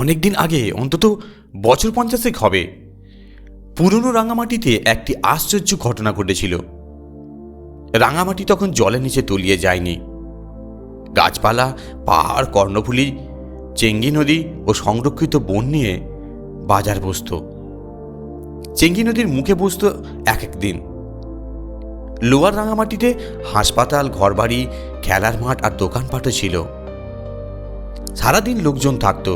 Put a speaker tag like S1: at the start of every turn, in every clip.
S1: অনেক দিন আগে, অন্তত বছর 50 হবে, পুরনো রাঙামাটিতে একটি আশ্চর্য ঘটনা ঘটেছিল। রাঙামাটি তখন জলের নিচে তলিয়ে যায়নি। গাছপালা, পাহাড়, কর্ণফুলী, চেঙ্গি নদী ও সংরক্ষিত বন নিয়ে বাজার বসত। চেঙ্গি নদীর মুখে বসত এক এক দিন। লোয়ার রাঙামাটিতে হাসপাতাল, ঘরবাড়ি, খেলার মাঠ আর দোকানপাটও ছিল। সারাদিন লোকজন থাকত।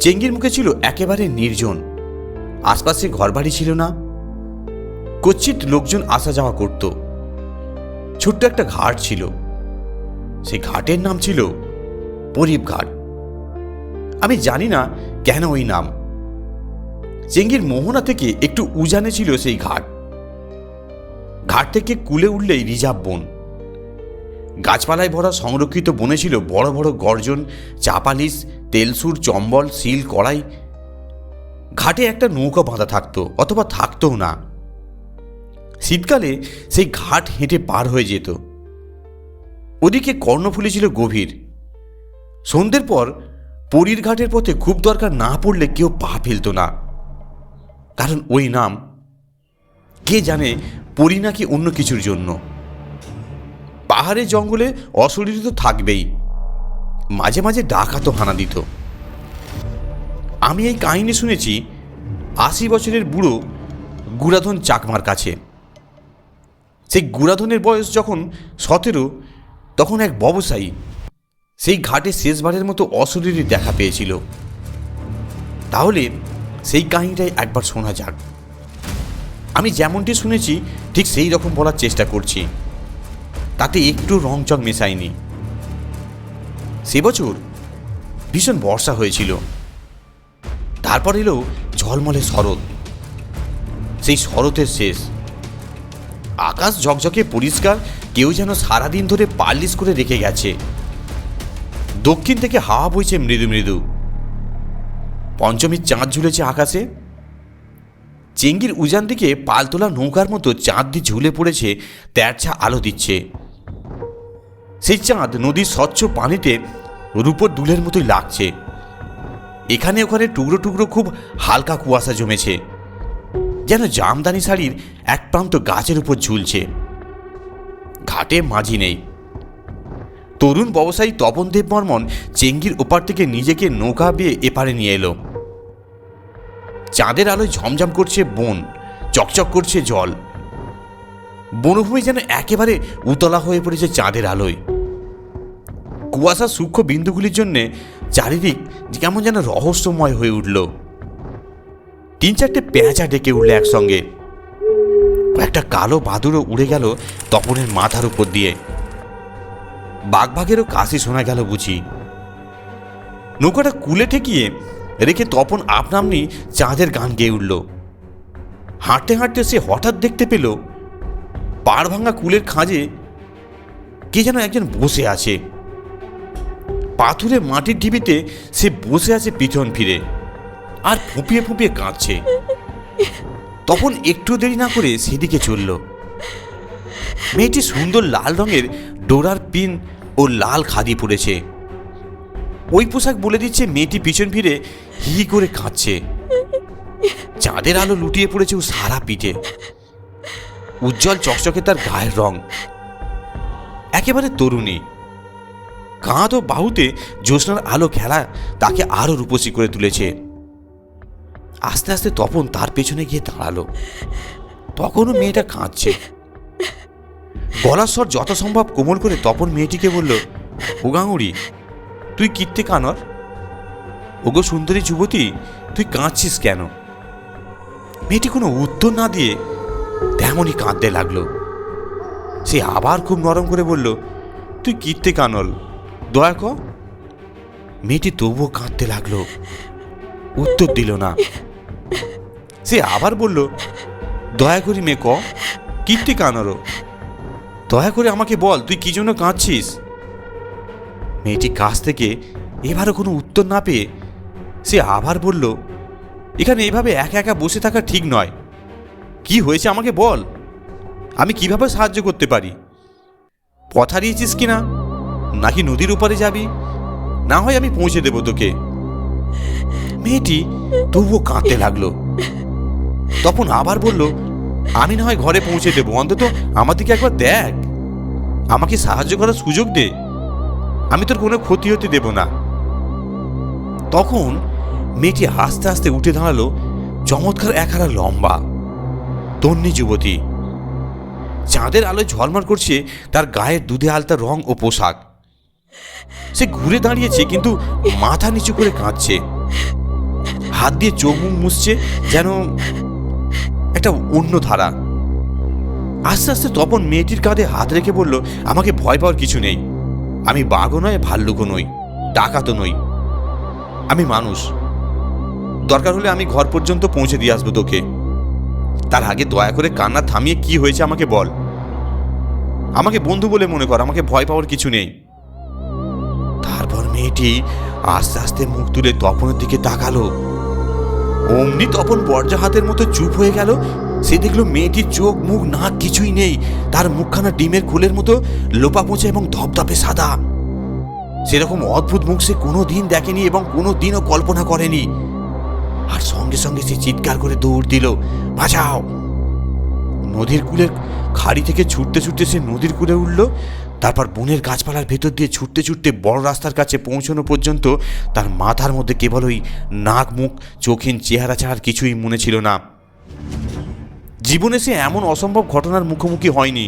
S1: চেঙ্গির মুখে ছিল একেবারে নির্জন। আশপাশে ঘরবাড়ি ছিল না। কচ্ছিত লোকজন আসা যাওয়া করত। ছোট্ট একটা ঘাট ছিল। সেই ঘাটের নাম ছিল পরিপ ঘাট। আমি জানি না কেন ওই নাম। চেঙ্গির মোহনা থেকে একটু উজানে ছিল সেই ঘাট। ঘাট থেকে কুলে উঠলেই রিজার্ভ বন। গাছপালায় ভরা সংরক্ষিত বনে ছিল বড় বড় গর্জন, চাপালিশ, তেলসুর, চম্বল, শিল, কড়াই। ঘাটে একটা নৌকা বাঁধা থাকতো, অথবা থাকতও না। শীতকালে সেই ঘাট হেঁটে পার হয়ে যেত। ওদিকে কর্ণফুলী ছিল গভীর। সন্ধ্যের পর পরীর ঘাটের পথে খুব দরকার না পড়লে কেউ পা ফেলত না। কারণ ওই নাম, কে জানে পরী নাকি অন্য কিছুর জন্য। পাহাড়ে জঙ্গলে অশরীর তো থাকবেই, মাঝে মাঝে ডাকাতও হানা দিত। আমি এই কাহিনী শুনেছি 80 বছরের বুড়ো গুড়াধন চাকমার কাছে। সেই গুড়াধনের বয়স যখন 17, তখন এক ব্যবসায়ী সেই ঘাটে শেষবারের মতো অশরীরী দেখা পেয়েছিল। তাহলে সেই কাহিনীটাই একবার শোনা যাক। আমি যেমনটি শুনেছি ঠিক সেই রকম বলার চেষ্টা করছি, তাতে একটু রংচং মেশায়নি। সে বছর ভীষণ বর্ষা হয়েছিল। তারপর এলো ঝলমলে শরৎ। সেই শরতের শেষ। আকাশ ঝকঝকে পরিষ্কার, কেউ যেন সারাদিন ধরে পালিশ করে রেখে গেছে। দক্ষিণ থেকে হাওয়া বইছে মৃদু মৃদু। পঞ্চমীর চাঁদ ঝুলেছে আকাশে। চেঙ্গির উজান দিকে পালতোলা নৌকার মতো চাঁদ দিয়ে ঝুলে পড়েছে, তেরছা আলো দিচ্ছে। সেই চাঁদ নদীর স্বচ্ছ পানিতে রূপোর দুলের মতোই লাগছে। এখানে ওখানে টুকরো টুকরো খুব হালকা কুয়াশা জমেছে, যেন জামদানি শাড়ির এক প্রান্ত গাছের উপর ঝুলছে। ঘাটে মাঝি নেই। তরুণ ব্যবসায়ী তপন দেব বর্মন চেঙ্গির ওপার থেকে নিজেকে নৌকা বেয়ে এপারে নিয়ে এলো। চাঁদের আলোয় ঝমঝম করছে বন, চকচক করছে জল। বনভূমি যেন একেবারে উতলা হয়ে পড়েছে চাঁদের আলোয়। কুয়াশার সূক্ষ্ম বিন্দুগুলির জন্যে চারিদিক কেমন যেন রহস্যময় হয়ে উঠল। 3-4টে পেঁচা ডেকে উঠল একসঙ্গে। একটা কালো বাদুড়ও উড়ে গেল তপনের মাথার উপর দিয়ে। বাঘবাঘেরও কাশি শোনা গেল বুঝি। নৌকাটা কুলে ঠেকিয়ে রেখে তপন আপনামনি চাঁদের গান গেয়ে উঠল। হাঁটতে হাঁটতে সে হঠাৎ দেখতে পেল পাড় ভাঙা কুলের খাঁজে কে যেন একজন বসে আছে। পাথুরে মাটির ঢিবিতে সে বসে আছে পিছন ফিরে, আর ফুঁপিয়ে ফুঁপিয়ে কাঁদছে। তখন একটু দেরি না করে সেদিকে চলল। মেয়েটি সুন্দর লাল রঙের ডোরার পিন ও লাল খাদি পরেছে। ওই পোশাক বলে দিচ্ছে মেয়েটি পিছন ফিরে হি করে কাঁদছে। চাঁদের আলো লুটিয়ে পড়েছে ও সারা পিঠে। উজ্জ্বল চকচকে তার গায়ের রং, একেবারে তরুণী। কাঁধ ও বাহুতে জ্যোৎস্নার আলো খেলা তাকে আরো রূপসী করে তুলেছে। আস্তে আস্তে তপন তার পেছনে গিয়ে দাঁড়ালো। তখনও মেয়েটা কাঁদছে। গলার স্বর যত সম্ভব কোমল করে তপন মেয়েটিকে বলল, ও গাঙুড়ি, তুই কিত্তে কানর? ওগো সুন্দরী যুবতী, তুই কাঁদছিস কেন? মেয়েটি কোনো উত্তর না দিয়ে তেমনই কাঁদতে লাগলো। সে আবার খুব নরম করে বলল, তুই কিত্তে কানল, দয়া ক। মেয়েটি তবুও কাঁদতে লাগলো, উত্তর দিল না। সে আবার বলল, দয়া করি মেয়ে ক, কিত্তে কানর, দয়া করে আমাকে বল তুই কি জন্য কাঁদছিস। মেয়েটি কাছ থেকে এবারও কোনো উত্তর না পেয়ে সে আবার বলল, এখানে এভাবে একা একা বসে থাকা ঠিক নয়। কি হয়েছে আমাকে বল, আমি কিভাবে সাহায্য করতে পারি। পথ হারিয়েছিস কিনা, নাকি নদীর ওপারে যাবি? না হয় আমি পৌঁছে দেব তোকে। মেয়েটি তবুও কাঁদতে লাগলো। তপন আবার বলল, আমি না হয় ঘরে পৌঁছে দেবো, অন্তত আমার দিকে একবার দেখ, আমাকে সাহায্য করার সুযোগ দে, আমি তোর কোনো ক্ষতি হতে দেব না। তখন মেয়েটি আস্তে আস্তে উঠে দাঁড়ালো, চমৎকার একহারা লম্বা তন্নি যুবতী। চাঁদের আলোয় ঝলমল করছে তার গায়ের দুধে আলতা রং ও পোশাক। সে ঘুরে দাঁড়িয়েছে, কিন্তু মাথা নিচু করে কাঁদছে, হাত দিয়ে চোখ মুখ মুছছে, যেন একটা অন্য ধারা। আস্তে আস্তে তপন মেয়েটির কাঁধে হাত রেখে বলল, আমাকে ভয় পাওয়ার কিছু নেই, আমি বাঘও নয়, ভাল্লুকও নই, ডাকাতও নই, আমি মানুষ। দরকার হলে আমি ঘর পর্যন্ত পৌঁছে দিয়ে আসবো তোকে। তার আগে দয়া করে কান্না থামিয়ে কি হয়েছে আমাকে বল, আমাকে বন্ধু বলে মনে কর, আমাকে ভয় পাওয়ার কিছু নেই। তারপর মেয়েটি আস্তে আস্তে মুখ তুলে তপনের দিকে তাকালো। অমনি তপন বর্জাহাতের মতো চুপ হয়ে গেল। সে দেখলো মেয়েটির চোখ মুখ নাক কিছুই নেই, তার মুখখানা ডিমের খোলের মতো লোপা পোঁচা এবং ধপধপে সাদা। সেরকম অদ্ভুত মুখ সে কোনো দিন দেখেনি এবং কোনো দিনও কল্পনা করেনি। আর সঙ্গে সঙ্গে সে চিৎকার করে দৌড় দিল, বাঁচাও। নদীর কূলের খাড়ি থেকে ছুটতে ছুটতে সে নদীর কূলে উঠল। তারপর বনের গাছপালার ভেতর দিয়ে ছুটতে ছুটতে বড় রাস্তার কাছে পৌঁছানো পর্যন্ত তার মাথার মধ্যে কেবল ওই নাক মুখ চোখহীন চেহারা ছাড়ার কিছুই মনে ছিল না। জীবনে সে এমন অসম্ভব ঘটনার মুখোমুখি হয়নি,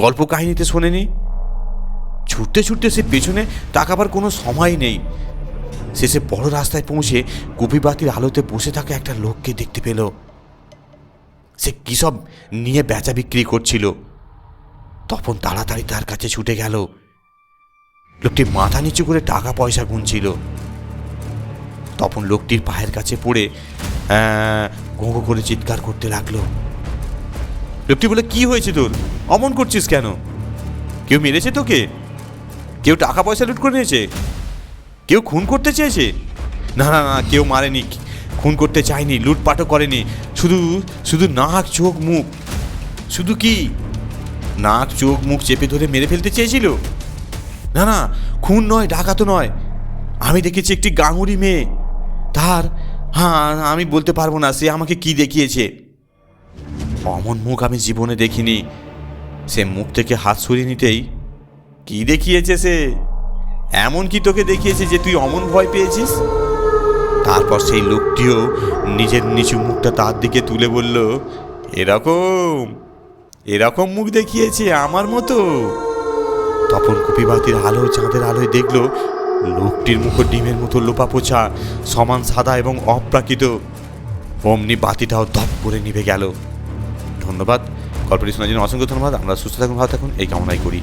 S1: গল্প কাহিনীতে শোনেনি। ছুটতে ছুটতে সে পেছনে তাকাবার কোনো সময় নেই। শেষে বড় রাস্তায় পৌঁছে কপিবাতির আলোতে বসে থাকা একটা লোককে দেখতে পেল। সে কী সব নিয়ে বেচা বিক্রি করছিল। তখন তাড়াতাড়ি তার কাছে ছুটে গেল। লোকটি মাথা নিচু করে টাকা পয়সা গুনছিল। তখন লোকটির পায়ের কাছে পড়ে গোঁ গোঁ করে চিৎকার করতে লাগলো। লোকটি বলে, কি হয়েছে তোর, অমন করছিস কেন? কেউ মেরেছে তোকে? কেউ টাকা পয়সা লুট করে নিয়েছে? কেউ খুন করতে চেয়েছে? না না না, কেউ মারেনি, খুন করতে চায়নি, লুটপাটও করেনি, শুধু শুধু নাক চোখ মুখ, শুধু কি নাক চোখ মুখ চেপে ধরে মেরে ফেলতে চেয়েছিল। না না, খুন নয়, ডাকাতও নয়। আমি দেখেছি একটি গাঙুরি মেয়ে, তার, হ্যাঁ আমি বলতে পারবো না সে আমাকে কি দেখিয়েছে। অমন মুখ আমি জীবনে দেখিনি। সে মুখ থেকে হাত সরিয়ে নিতেই, কি দেখিয়েছে সে? এমন কি তোকে দেখিয়েছে যে তুই অমন ভয় পেয়েছিস? তারপর সেই লোকটিও নিজের নিচু মুখটা তার দিকে তুলে বলল, এরকম এরকম মুখ দেখিয়েছে আমার মতো। তখন কপিবাতির আলো চাঁদের আলোয় দেখলো লোকটির মুখ ডিমের মতো লোপা পোছা, সমান সাদা এবং অপ্রাকৃত। অমনি বাতিটাও ধপ করে নিভে গেল। ধন্যবাদ। গল্পটি শোনার জন্য অসংখ্য ধন্যবাদ। আমরা সুস্থ থাকুন, ভালো থাকুন, এই কামনাই করি।